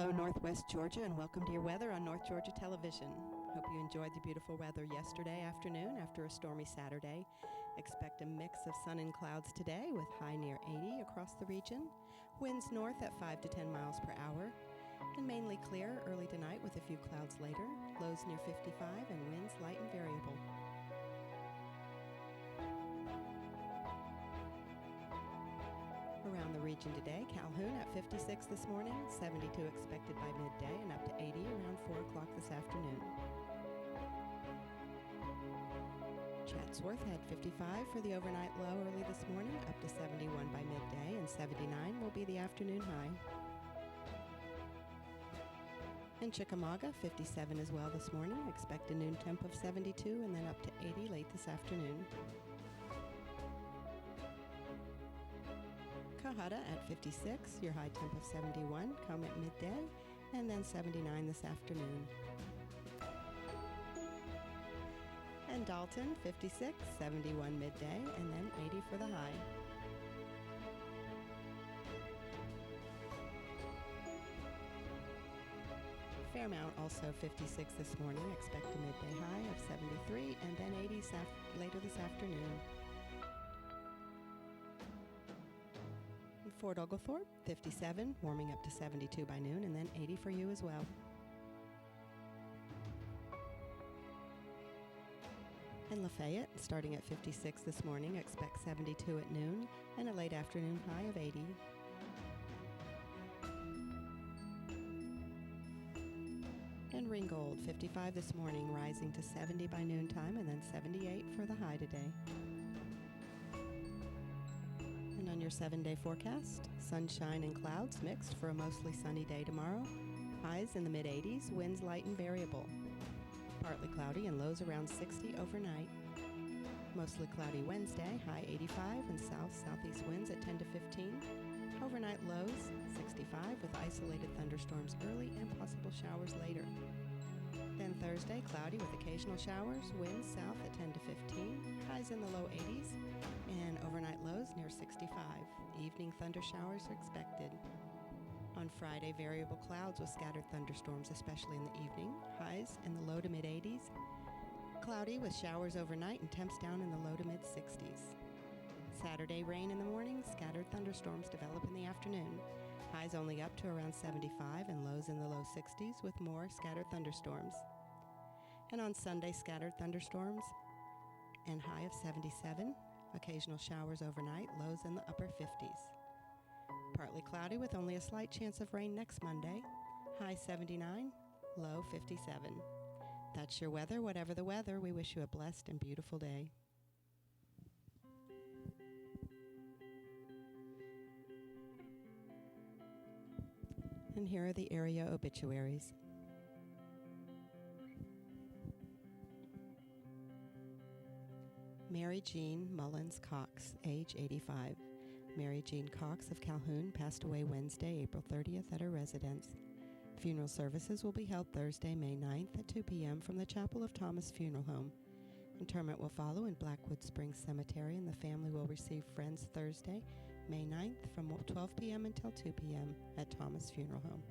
Hello, Northwest Georgia, and welcome to your weather on North Georgia Television. Hope you enjoyed the beautiful weather yesterday afternoon after a stormy Saturday. Expect a mix of sun and clouds today with high near 80 across the region. Winds north at 5 to 10 miles per hour. And mainly clear early tonight with a few clouds later. Lows near 55 and winds light and variable. Around the region today, Calhoun at 56 this morning, 72 expected by midday, and up to 80 around 4 o'clock this afternoon. Chatsworth had 55 for the overnight low early this morning, up to 71 by midday, and 79 will be the afternoon high. In Chickamauga, 57 as well this morning, expect a noon temp of 72 and then up to 80 late this afternoon. Cohutta at 56, your high temp of 71, come at midday, and then 79 this afternoon. And Dalton, 56, 71 midday, and then 80 for the high. Fairmount also 56 this morning, expect a midday high of 73, and then 80 later this afternoon. Fort Oglethorpe, 57, warming up to 72 by noon, and then 80 for you as well. In Lafayette, starting at 56 this morning, expect 72 at noon, and a late afternoon high of 80. In Ringgold, 55 this morning, rising to 70 by noontime, and then 78 for the high today. And on your 7-day forecast, sunshine and clouds mixed for a mostly sunny day tomorrow. Highs in the mid-80s, winds light and variable. Partly cloudy and lows around 60 overnight. Mostly cloudy Wednesday, high 85 and south-southeast winds at 10 to 15. Overnight lows 65 with isolated thunderstorms early and possible showers later. Then Thursday, cloudy with occasional showers, winds south at 10 to 15, highs in the low 80s, and overnight lows near 65. Evening thunder showers are expected. On Friday, variable clouds with scattered thunderstorms, especially in the evening, highs in the low to mid 80s. Cloudy with showers overnight and temps down in the low to mid 60s. Saturday, rain in the morning, scattered thunderstorms develop in the afternoon. Highs only up to around 75 and lows in the low 60s with more scattered thunderstorms. And on Sunday, scattered thunderstorms and high of 77. Occasional showers overnight, lows in the upper 50s. Partly cloudy with only a slight chance of rain next Monday. High 79, low 57. That's your weather. Whatever the weather, we wish you a blessed and beautiful day. And here are the area obituaries. Mary Jean Mullins Cox, age 85. Mary Jean Cox of Calhoun passed away Wednesday, April 30th at her residence. Funeral services will be held Thursday, May 9th at 2 p.m. from the Chapel of Thomas Funeral Home. Interment will follow in Blackwood Springs Cemetery, and the family will receive friends Thursday, May 9th from 12 p.m. until 2 p.m. at Thomas Funeral Home.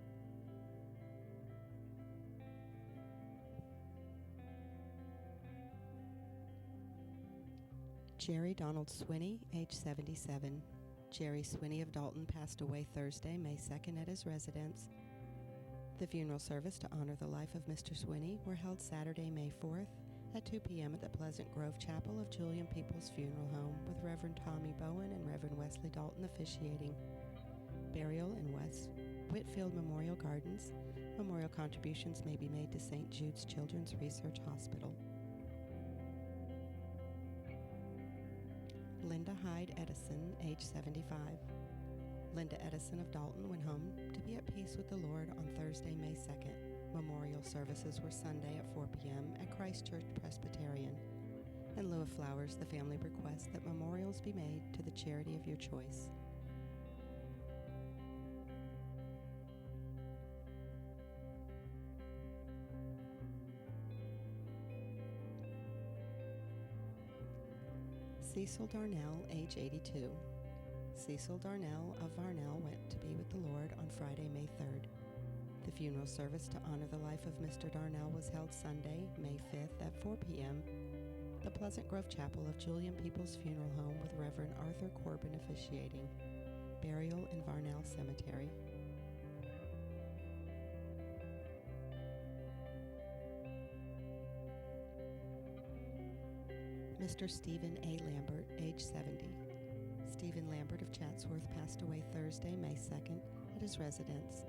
Jerry Donald Swinney, age 77. Jerry Swinney of Dalton passed away Thursday, May 2nd at his residence. The funeral service to honor the life of Mr. Swinney were held Saturday, May 4th at 2 p.m. at the Pleasant Grove Chapel of Julian Peoples Funeral Home with Reverend Tommy Bowen and Reverend Wesley Dalton officiating. Burial in West Whitfield Memorial Gardens. Memorial contributions may be made to St. Jude's Children's Research Hospital. Linda Hyde Edison, age 75. Linda Edison of Dalton went home to be at peace with the Lord on Thursday, May 2nd. Memorial services were Sunday at 4 p.m. at Christ Church Presbyterian. In lieu of flowers, the family requests that memorials be made to the charity of your choice. Cecil Darnell, age 82. Cecil Darnell of Varnell went to be with the Lord on Friday, May 3rd. The funeral service to honor the life of Mr. Darnell was held Sunday, May 5th at 4 p.m. The Pleasant Grove Chapel of Julian Peoples Funeral Home with Reverend Arthur Corbin officiating. Burial in Varnell Cemetery. Mr. Stephen A. Lambert, age 70. Stephen Lambert of Chatsworth passed away Thursday, May 2nd, at his residence.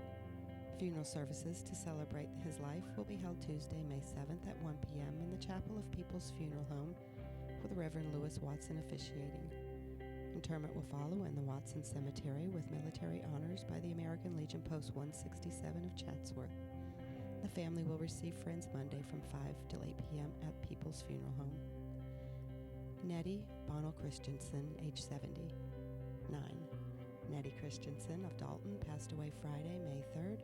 Funeral services to celebrate his life will be held Tuesday, May 7th at 1 p.m. in the Chapel of People's Funeral Home with Reverend Lewis Watson officiating. Interment will follow in the Watson Cemetery with military honors by the American Legion Post 167 of Chatsworth. The family will receive friends Monday from 5 till 8 p.m. at People's Funeral Home. Nettie Bonnell Christensen, age 79. Nettie Christensen of Dalton passed away Friday, May 3rd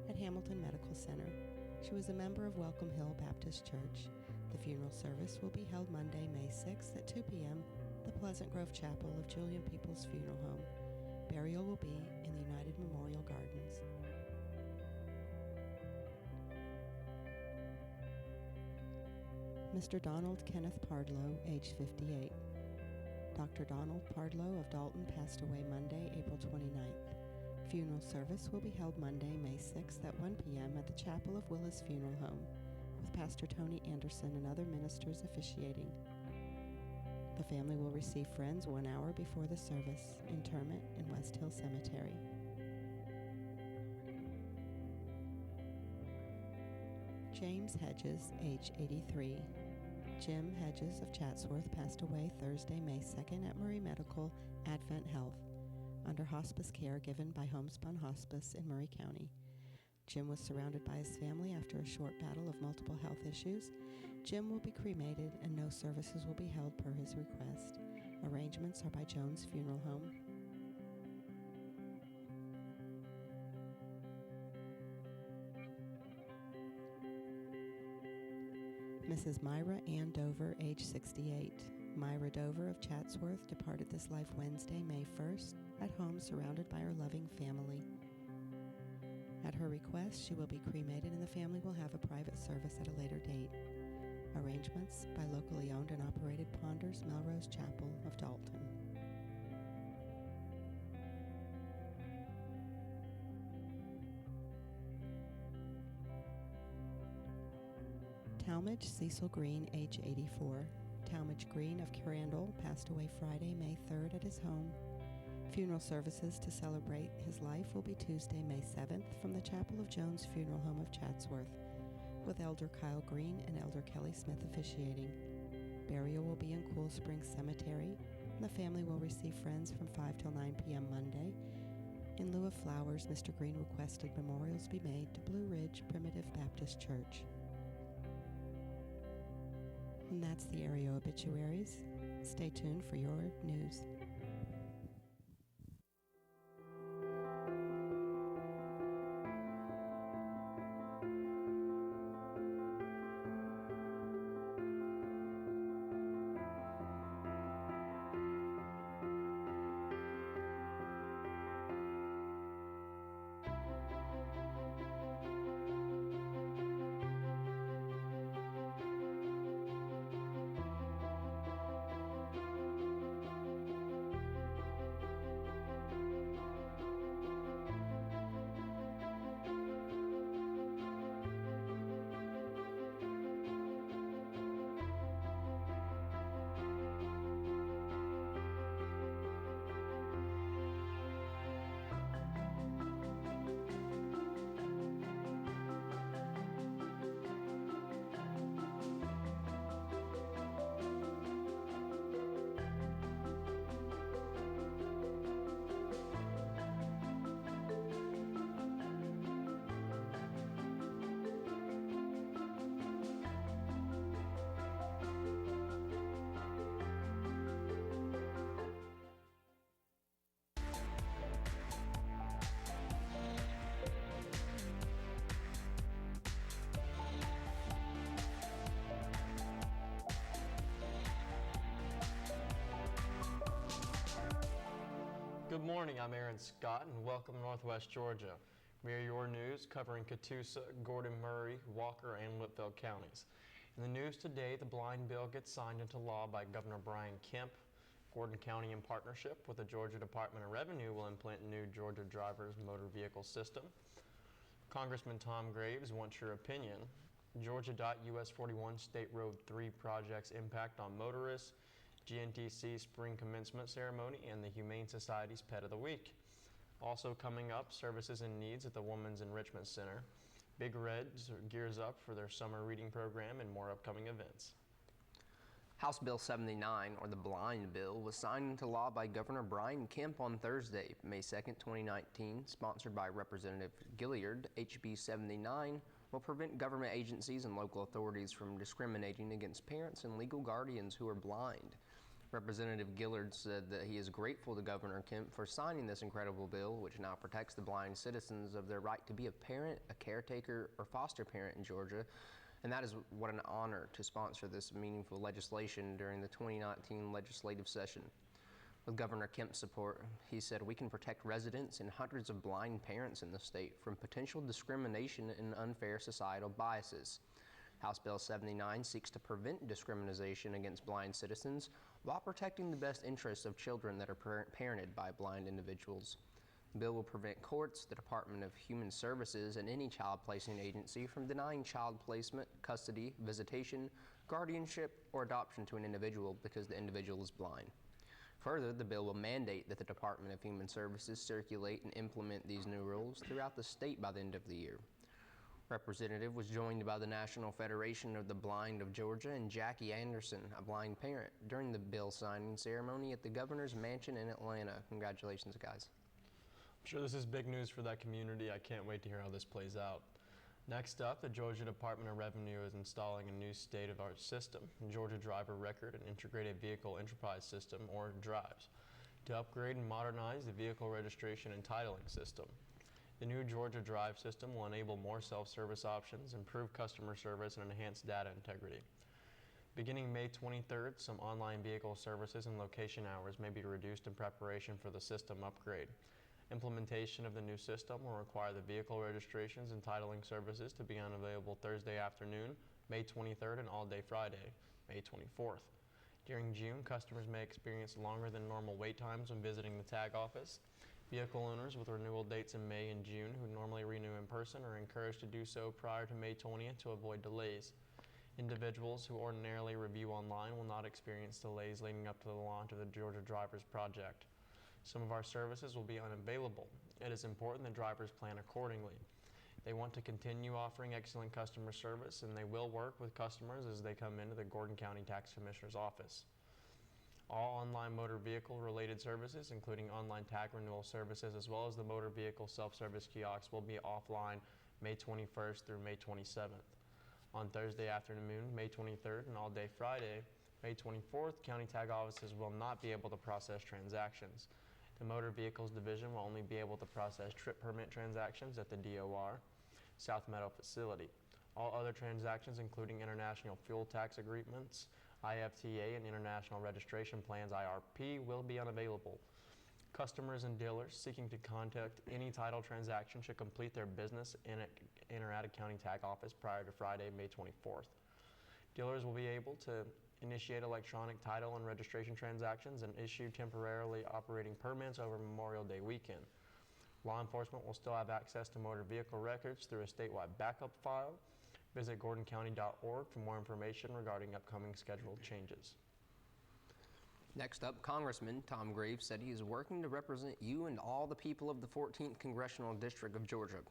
at Hamilton Medical Center. She was a member of Welcome Hill Baptist Church. The funeral service will be held Monday, May 6th at 2 p.m. the Pleasant Grove Chapel of Julian Peoples Funeral Home. Burial will be in the United Memorial Gardens. Mr. Donald Kenneth Pardlow, age 58. Dr. Donald Pardlow of Dalton passed away Monday, April 29th. Funeral service will be held Monday, May 6th at 1 p.m. at the Chapel of Willis Funeral Home, with Pastor Tony Anderson and other ministers officiating. The family will receive friends 1 hour before the service. Interment in West Hill Cemetery. James Hedges, age 83. Jim Hedges of Chatsworth passed away Thursday, May 2nd at Murray Medical Advent Health, under hospice care given by Homespun Hospice in Murray County. Jim was surrounded by his family after a short battle of multiple health issues. Jim will be cremated and no services will be held per his request. Arrangements are by Jones Funeral Home. Mrs. Myra Ann Dover, age 68. Myra Dover of Chatsworth departed this life Wednesday, May 1st, at home surrounded by her loving family. At her request, she will be cremated and the family will have a private service at a later date. Arrangements by locally owned and operated Ponders Melrose Chapel of Dalton. Talmadge Cecil Green, age 84. Talmadge Green of Crandall passed away Friday, May 3rd at his home. Funeral services to celebrate his life will be Tuesday, May 7th from the Chapel of Jones Funeral Home of Chatsworth, with Elder Kyle Green and Elder Kelly Smith officiating. Burial will be in Cool Springs Cemetery, and the family will receive friends from 5 till 9 p.m. Monday. In lieu of flowers, Mr. Green requested memorials be made to Blue Ridge Primitive Baptist Church. And that's the area obituaries. Stay tuned for your news. Good morning, I'm Aaron Scott and welcome to Northwest Georgia. We are your news covering Catoosa, Gordon, Murray, Walker, and Whitfield counties. In the news today, the blind bill gets signed into law by Governor Brian Kemp. Gordon County, in partnership with the Georgia Department of Revenue, will implement new Georgia driver's motor vehicle system. Congressman Tom Graves wants your opinion. Georgia.US 41 State Road 3 project's impact on motorists, GNTC spring commencement ceremony, and the Humane Society's Pet of the Week. Also coming up, services and needs at the Women's Enrichment Center. Big Red gears up for their summer reading program and more upcoming events. House Bill 79, or the Blind Bill, was signed into law by Governor Brian Kemp on Thursday, May 2, 2019, sponsored by Representative Gilliard. HB 79 will prevent government agencies and local authorities from discriminating against parents and legal guardians who are blind. Representative Gillard said that he is grateful to Governor Kemp for signing this incredible bill, which now protects the blind citizens of their right to be a parent, a caretaker, or foster parent in Georgia. And that is what an honor to sponsor this meaningful legislation during the 2019 legislative session. With Governor Kemp's support, he said we can protect residents and hundreds of blind parents in the state from potential discrimination and unfair societal biases. House Bill 79 seeks to prevent discrimination against blind citizens while protecting the best interests of children that are parented by blind individuals. The bill will prevent courts, the Department of Human Services, and any child placing agency from denying child placement, custody, visitation, guardianship, or adoption to an individual because the individual is blind. Further, the bill will mandate that the Department of Human Services circulate and implement these new rules throughout the state by the end of the year. Representative was joined by the National Federation of the Blind of Georgia and Jackie Anderson, a blind parent, during the bill signing ceremony at the governor's mansion in Atlanta. Congratulations, guys. I'm sure this is big news for that community. I can't wait to hear how this plays out. Next up, the Georgia Department of Revenue is installing a new state-of-the-art system, Georgia Driver Record and Integrated Vehicle Enterprise System, or DRIVES, to upgrade and modernize the vehicle registration and titling system. The new Georgia Drive system will enable more self-service options, improve customer service, and enhance data integrity. Beginning May 23rd, some online vehicle services and location hours may be reduced in preparation for the system upgrade. Implementation of the new system will require the vehicle registrations and titling services to be unavailable Thursday afternoon, May 23rd, and all day Friday, May 24th. During June, customers may experience longer than normal wait times when visiting the tag office. Vehicle owners with renewal dates in May and June who normally renew in person are encouraged to do so prior to May 20th to avoid delays. Individuals who ordinarily review online will not experience delays leading up to the launch of the Georgia Drivers Project. Some of our services will be unavailable. It is important that drivers plan accordingly. They want to continue offering excellent customer service, and they will work with customers as they come into the Gordon County Tax Commissioner's office. All online motor vehicle related services, including online tag renewal services as well as the motor vehicle self-service kiosks, will be offline May 21st through May 27th. On Thursday afternoon, May 23rd, and all day Friday, May 24th, county tag offices will not be able to process transactions. The Motor Vehicles Division will only be able to process trip permit transactions at the DOR South Meadow facility. All other transactions, including international fuel tax agreements, IFTA, and International Registration Plans, IRP, will be unavailable. Customers and dealers seeking to contact any title transaction should complete their business enter at a county tag office prior to Friday, May 24th. Dealers will be able to initiate electronic title and registration transactions and issue temporarily operating permits over Memorial Day weekend. Law enforcement will still have access to motor vehicle records through a statewide backup file. Visit gordoncounty.org for more information regarding upcoming scheduled changes. Next up, Congressman Tom Graves said he is working to represent you and all the people of the 14th Congressional District of Georgia.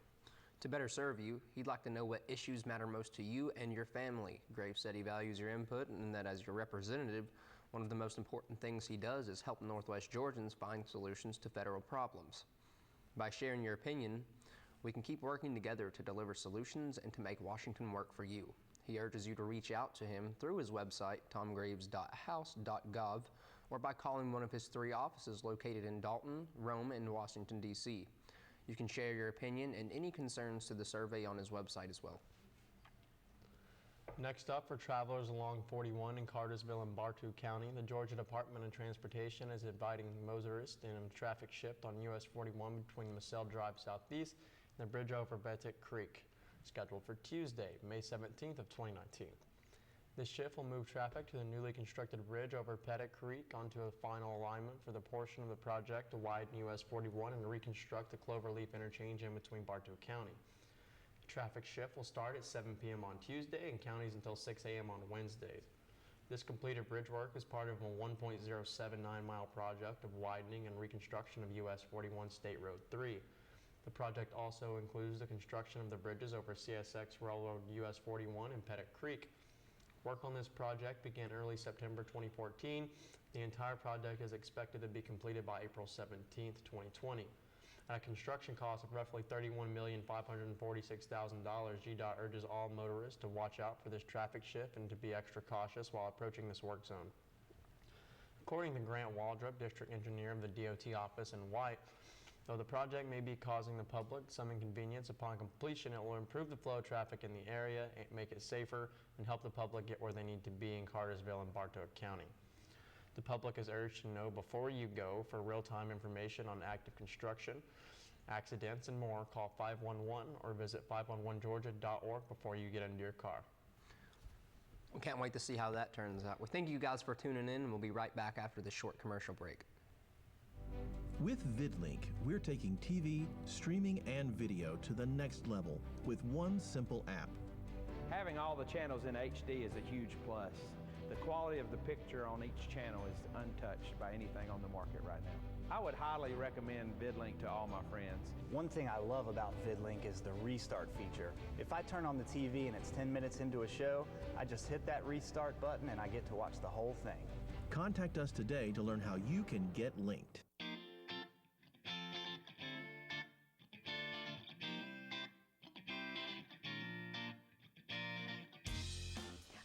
To better serve you, he'd like to know what issues matter most to you and your family. Graves said he values your input and that as your representative, one of the most important things he does is help Northwest Georgians find solutions to federal problems. By sharing your opinion, we can keep working together to deliver solutions and to make Washington work for you. He urges you to reach out to him through his website, tomgraves.house.gov, or by calling one of his 3 offices located in Dalton, Rome, and Washington, D.C. You can share your opinion and any concerns to the survey on his website as well. Next up, for travelers along 41 in Cartersville and Bartow County, the Georgia Department of Transportation is inviting motorists in a traffic shift on US 41 between Massell Drive Southeast the bridge over Betic Creek, scheduled for Tuesday, May 17th of 2019. This shift will move traffic to the newly constructed bridge over Pettit Creek onto a final alignment for the portion of the project to widen US 41 and reconstruct the Cloverleaf interchange in between Bartow County. The traffic shift will start at 7 p.m. on Tuesday and counties until 6 a.m. on Wednesdays. This completed bridge work is part of a 1.079-mile project of widening and reconstruction of US 41 State Road 3. The project also includes the construction of the bridges over CSX Railroad US 41 and Pettit Creek. Work on this project began early September 2014. The entire project is expected to be completed by April 17, 2020. At a construction cost of roughly $31,546,000, GDOT urges all motorists to watch out for this traffic shift and to be extra cautious while approaching this work zone. According to Grant Waldrop, District Engineer of the DOT office in White, though the project may be causing the public some inconvenience, upon completion it will improve the flow of traffic in the area, make it safer, and help the public get where they need to be in Cartersville and Bartow County. The public is urged to know before you go for real-time information on active construction, accidents, and more. Call 511 or visit 511georgia.org before you get into your car. We can't wait to see how that turns out. We thank you guys for tuning in, and we'll be right back after this short commercial break. With VidLink, we're taking TV, streaming, and video to the next level with one simple app. Having all the channels in HD is a huge plus. The quality of the picture on each channel is untouched by anything on the market right now. I would highly recommend VidLink to all my friends. One thing I love about VidLink is the restart feature. If I turn on the TV and it's 10 minutes into a show, I just hit that restart button and I get to watch the whole thing. Contact us today to learn how you can get linked.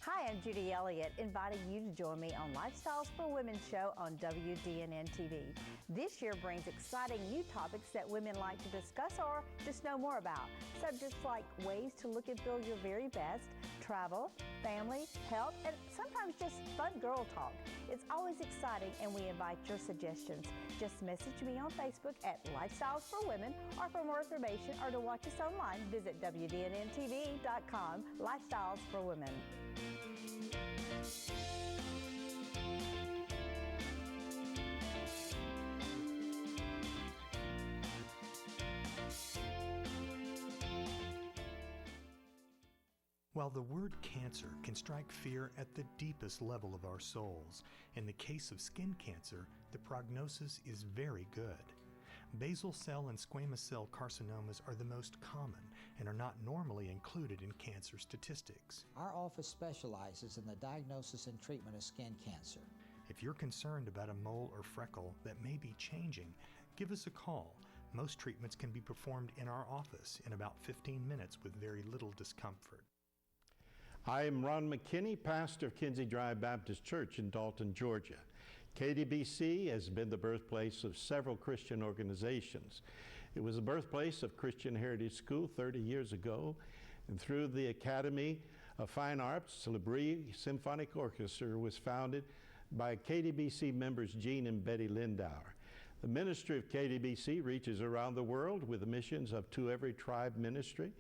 Hi, I'm Judy Elliott, inviting you to join me on Lifestyles for Women show on WDNN TV. This year brings exciting new topics that women like to discuss or just know more about. Subjects like ways to look and feel your very best, travel, family, health, and sometimes just fun girl talk. It's always exciting, and we invite your suggestions. Just message me on Facebook at Lifestyles for Women, or for more information or to watch us online, visit WDNNTV.com. Lifestyles for Women. While the word cancer can strike fear at the deepest level of our souls, in the case of skin cancer, the prognosis is very good. Basal cell and squamous cell carcinomas are the most common and are not normally included in cancer statistics. Our office specializes in the diagnosis and treatment of skin cancer. If you're concerned about a mole or freckle that may be changing, give us a call. Most treatments can be performed in our office in about 15 minutes with very little discomfort. I am Ron McKinney, pastor of Kinsey Drive Baptist Church in Dalton, Georgia. KDBC has been the birthplace of several Christian organizations. It was the birthplace of Christian Heritage School 30 years ago, and through the Academy of Fine Arts, L'Abri Symphonic Orchestra was founded by KDBC members Gene and Betty Lindauer. The ministry of KDBC reaches around the world with the missions of To Every Tribe Ministry,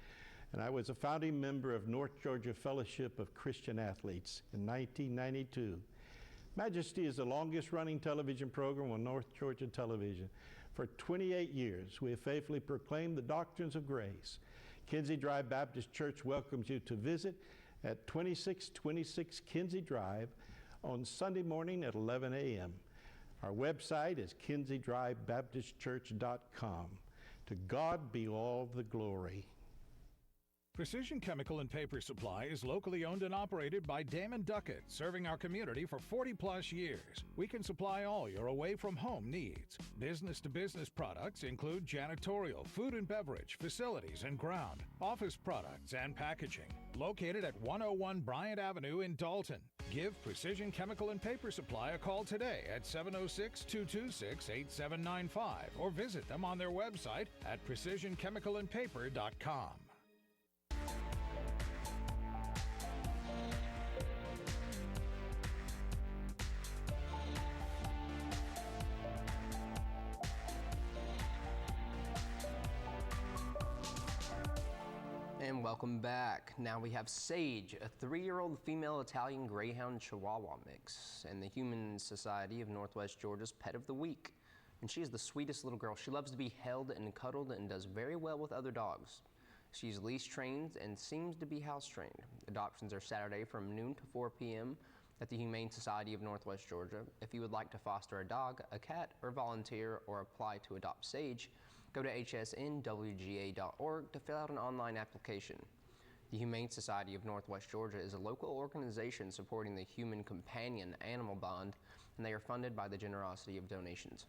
and I was a founding member of North Georgia Fellowship of Christian Athletes in 1992. Majesty is the longest running television program on North Georgia television. For 28 years, we have faithfully proclaimed the doctrines of grace. Kinsey Drive Baptist Church welcomes you to visit at 2626 Kinsey Drive on Sunday morning at 11 a.m. Our website is kinseydrivebaptistchurch.com. To God be all the glory. Precision Chemical and Paper Supply is locally owned and operated by Damon Duckett, serving our community for 40-plus years. We can supply all your away-from-home needs. Business-to-business products include janitorial, food and beverage, facilities and ground, office products, and packaging. Located at 101 Bryant Avenue in Dalton. Give Precision Chemical and Paper Supply a call today at 706-226-8795 or visit them on their website at precisionchemicalandpaper.com. Welcome back. Now we have Sage, a 3-year-old female Italian Greyhound Chihuahua mix, and the Humane Society of Northwest Georgia's Pet of the Week. And she is the sweetest little girl. She loves to be held and cuddled and does very well with other dogs. She's leash trained and seems to be house trained. Adoptions are Saturday from noon to 4 p.m. at the Humane Society of Northwest Georgia. If you would like to foster a dog, a cat, or volunteer or apply to adopt Sage, go to hsnwga.org to fill out an online application. The Humane Society of Northwest Georgia is a local organization supporting the Human Companion Animal Bond, and they are funded by the generosity of donations.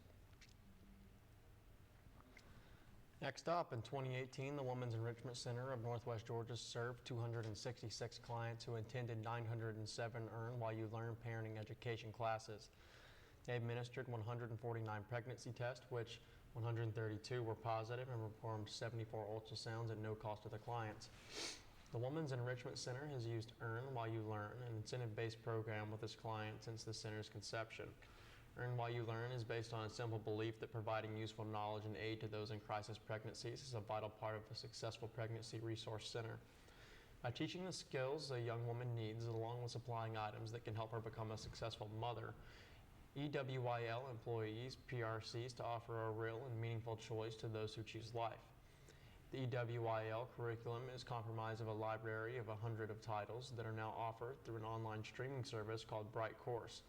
Next up, in 2018, the Women's Enrichment Center of Northwest Georgia served 266 clients who attended 907 Earn While You Learn parenting education classes. They administered 149 pregnancy tests, which 132 were positive, and performed 74 ultrasounds at no cost to the clients. The Women's Enrichment Center has used Earn While You Learn, an incentive-based program with its clients since the center's conception. Earn While You Learn is based on a simple belief that providing useful knowledge and aid to those in crisis pregnancies is a vital part of a successful pregnancy resource center. By teaching the skills a young woman needs, along with supplying items that can help her become a successful mother, EWYL employees PRCs to offer a real and meaningful choice to those who choose life. The EWYL curriculum is comprised of a library of 100 of titles that are now offered through an online streaming service called Bright Course.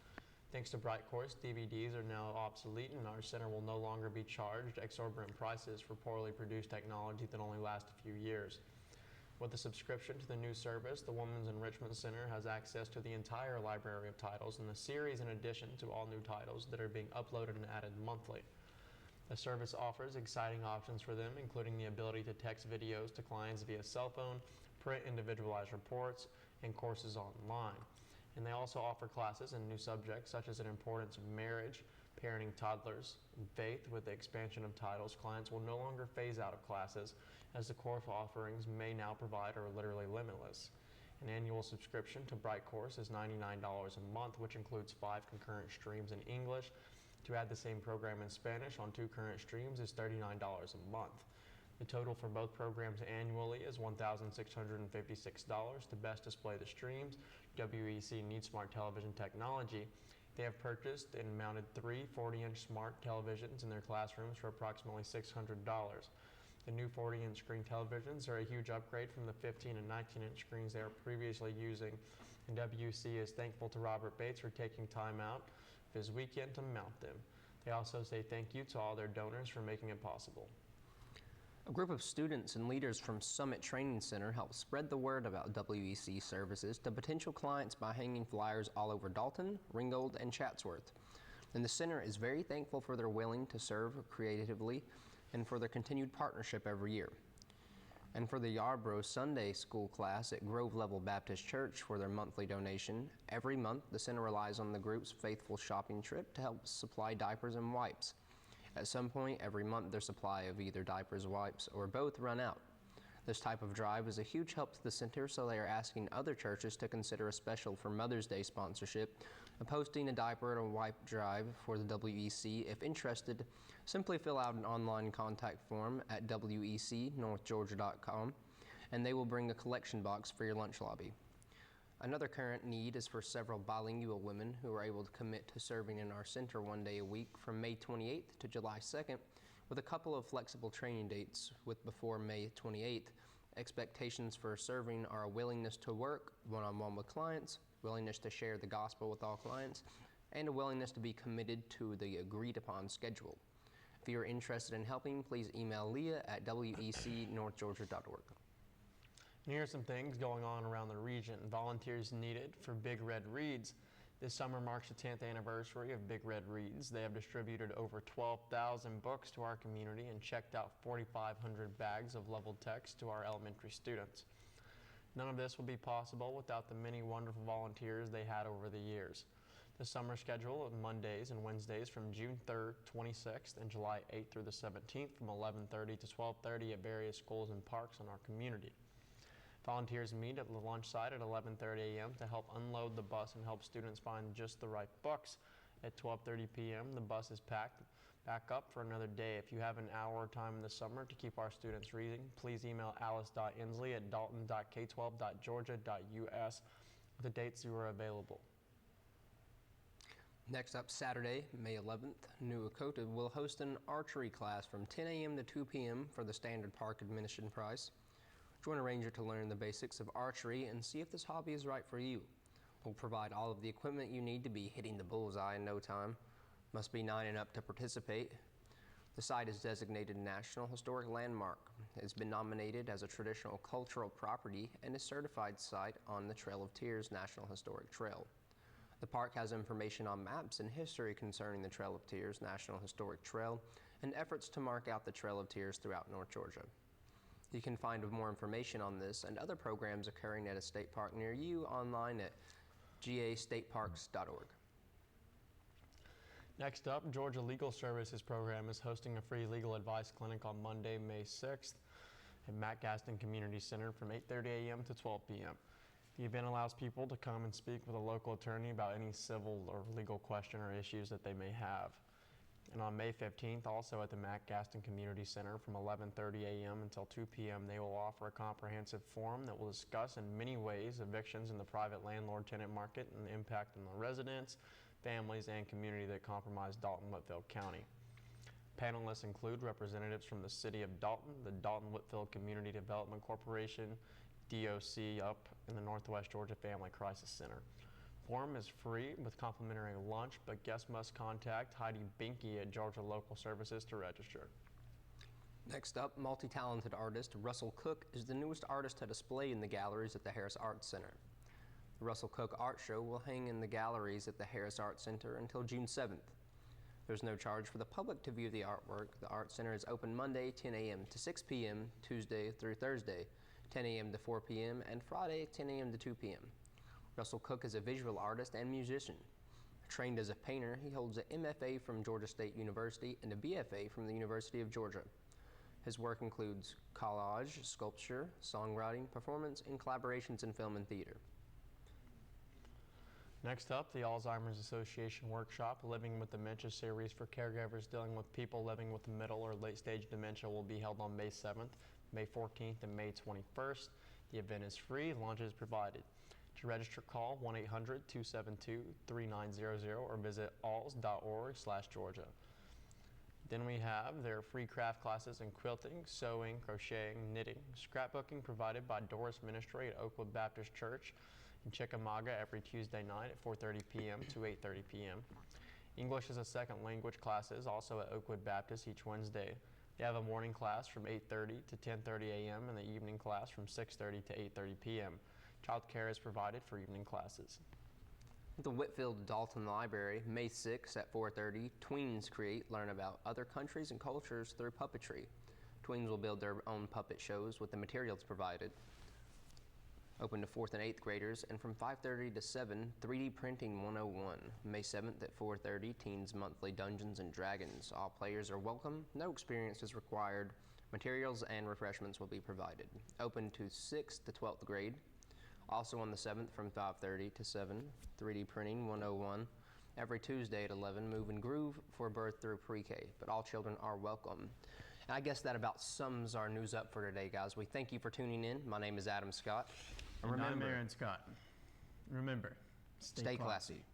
Thanks to Bright Course, DVDs are now obsolete, and our center will no longer be charged exorbitant prices for poorly produced technology that only lasts a few years. With a subscription to the new service, the Women's Enrichment Center has access to the entire library of titles and the series in addition to all new titles that are being uploaded and added monthly. The service offers exciting options for them, including the ability to text videos to clients via cell phone, print individualized reports, and courses online. And they also offer classes in new subjects such as an importance of marriage, parenting toddlers, and faith. With the expansion of titles, clients will no longer phase out of classes, as the course offerings may now provide are literally limitless. An annual subscription to Bright Course is $99 a month, which includes 5 concurrent streams in English. To add the same program in Spanish on 2 current streams is $39 a month. The total for both programs annually is $1,656. To best display the streams, WEC needs smart television technology. They have purchased and mounted 3 40-inch smart televisions in their classrooms for approximately $600. The new 40-inch screen televisions are a huge upgrade from the 15 and 19-inch screens they were previously using, and WEC is thankful to Robert Bates for taking time out of his weekend to mount them. They also say thank you to all their donors for making it possible. A group of students and leaders from Summit Training Center helped spread the word about WEC services to potential clients by hanging flyers all over Dalton, Ringgold, and Chatsworth. And the center is very thankful for their willing to serve creatively and for their continued partnership every year. And for the Yarborough Sunday School class at Grove Level Baptist Church for their monthly donation, every month the center relies on the group's faithful shopping trip to help supply diapers and wipes. At some point every month, their supply of either diapers, wipes, or both run out. This type of drive is a huge help to the center, so they are asking other churches to consider a special for Mother's Day sponsorship of posting a diaper and wipe drive for the WEC. If interested, simply fill out an online contact form at wecnorthgeorgia.com, and they will bring a collection box for your lunch lobby. Another current need is for several bilingual women who are able to commit to serving in our center one day a week from May 28th to July 2nd, with a couple of flexible training dates with before May 28th. Expectations for serving are a willingness to work one-on-one with clients, willingness to share the gospel with all clients, and a willingness to be committed to the agreed-upon schedule. If you are interested in helping, please email Leah at wecnorthgeorgia.org. And here are some things going on around the region. Volunteers needed for Big Red Reads. This summer marks the 10th anniversary of Big Red Reads. They have distributed over 12,000 books to our community and checked out 4,500 bags of leveled text to our elementary students. None of this would be possible without the many wonderful volunteers they had over the years. The summer schedule of Mondays and Wednesdays from June 3rd, 26th, and July 8th through the 17th from 11:30 to 12:30 at various schools and parks in our community. Volunteers meet at the lunch site at 11:30 a.m. to help unload the bus and help students find just the right books. At 12:30 p.m., the bus is packed back up for another day. If you have an hour or time in the summer to keep our students reading, please email alice.inslee@dalton.k12.georgia.us with the dates you are available. Next up, Saturday, May 11th, New Echota will host an archery class from 10 a.m. to 2 p.m. for the standard park admission price. Join a ranger to learn the basics of archery and see if this hobby is right for you. We'll provide all of the equipment you need to be hitting the bullseye in no time. Must be 9 and up to participate. The site is designated National Historic Landmark. It's been nominated as a traditional cultural property and is certified site on the Trail of Tears National Historic Trail. The park has information on maps and history concerning the Trail of Tears National Historic Trail and efforts to mark out the Trail of Tears throughout North Georgia. You can find more information on this and other programs occurring at a state park near you online at gastateparks.org. Next up, Georgia Legal Services Program is hosting a free legal advice clinic on Monday, May 6th at Matt Gaston Community Center from 8:30 a.m. to 12 p.m. The event allows people to come and speak with a local attorney about any civil or legal question or issues that they may have. And on May 15th, also at the Matt Gaston Community Center from 11:30 a.m. until 2 p.m., they will offer a comprehensive forum that will discuss in many ways evictions in the private landlord-tenant market and the impact on the residents, families, and community that comprise Dalton-Whitfield County. Panelists include representatives from the City of Dalton, the Dalton-Whitfield Community Development Corporation, DOC up in the Northwest Georgia Family Crisis Center. Forum is free with complimentary lunch, but guests must contact Heidi Binky at Georgia Local Services to register. Next up, multi-talented artist Russell Cook is the newest artist to display in the galleries at the Harris Arts Center. The Russell Cook Art Show will hang in the galleries at the Harris Art Center until June 7th. There's no charge for the public to view the artwork. The Art Center is open Monday, 10 a.m. to 6 p.m., Tuesday through Thursday, 10 a.m. to 4 p.m., and Friday, 10 a.m. to 2 p.m. Russell Cook is a visual artist and musician. Trained as a painter, he holds an MFA from Georgia State University and a BFA from the University of Georgia. His work includes collage, sculpture, songwriting, performance, and collaborations in film and theater. Next up, the Alzheimer's Association workshop, Living with Dementia series for caregivers dealing with people living with middle or late stage dementia will be held on May 7th, May 14th, and May 21st. The event is free, lunch is provided. To register, call 1-800-272-3900 or visit alz.org/Georgia. Then we have their free craft classes in quilting, sewing, crocheting, knitting, scrapbooking provided by Doris Ministry at Oakwood Baptist Church in Chickamauga every Tuesday night at 4:30 p.m. to 8:30 p.m. English as a second language classes also at Oakwood Baptist each Wednesday. They have a morning class from 8:30 to 10:30 a.m. and the evening class from 6:30 to 8:30 p.m. Child care is provided for evening classes. At the Whitfield Dalton Library, May 6th at 4:30, tweens learn about other countries and cultures through puppetry. Tweens will build their own puppet shows with the materials provided. Open to 4th and 8th graders, and from 5:30 to 7, 3D Printing 101. May 7th at 4:30, Teens Monthly Dungeons and Dragons. All players are welcome, no experience is required. Materials and refreshments will be provided. Open to 6th to 12th grade. Also on the 7th from 5:30 to 7, 3D Printing 101. Every Tuesday at 11, Move and Groove for birth through pre-K, but all children are welcome. And I guess that about sums our news up for today, guys. We thank you for tuning in. My name is Adam Scott. And I'm Aaron Scott. Remember, stay classy.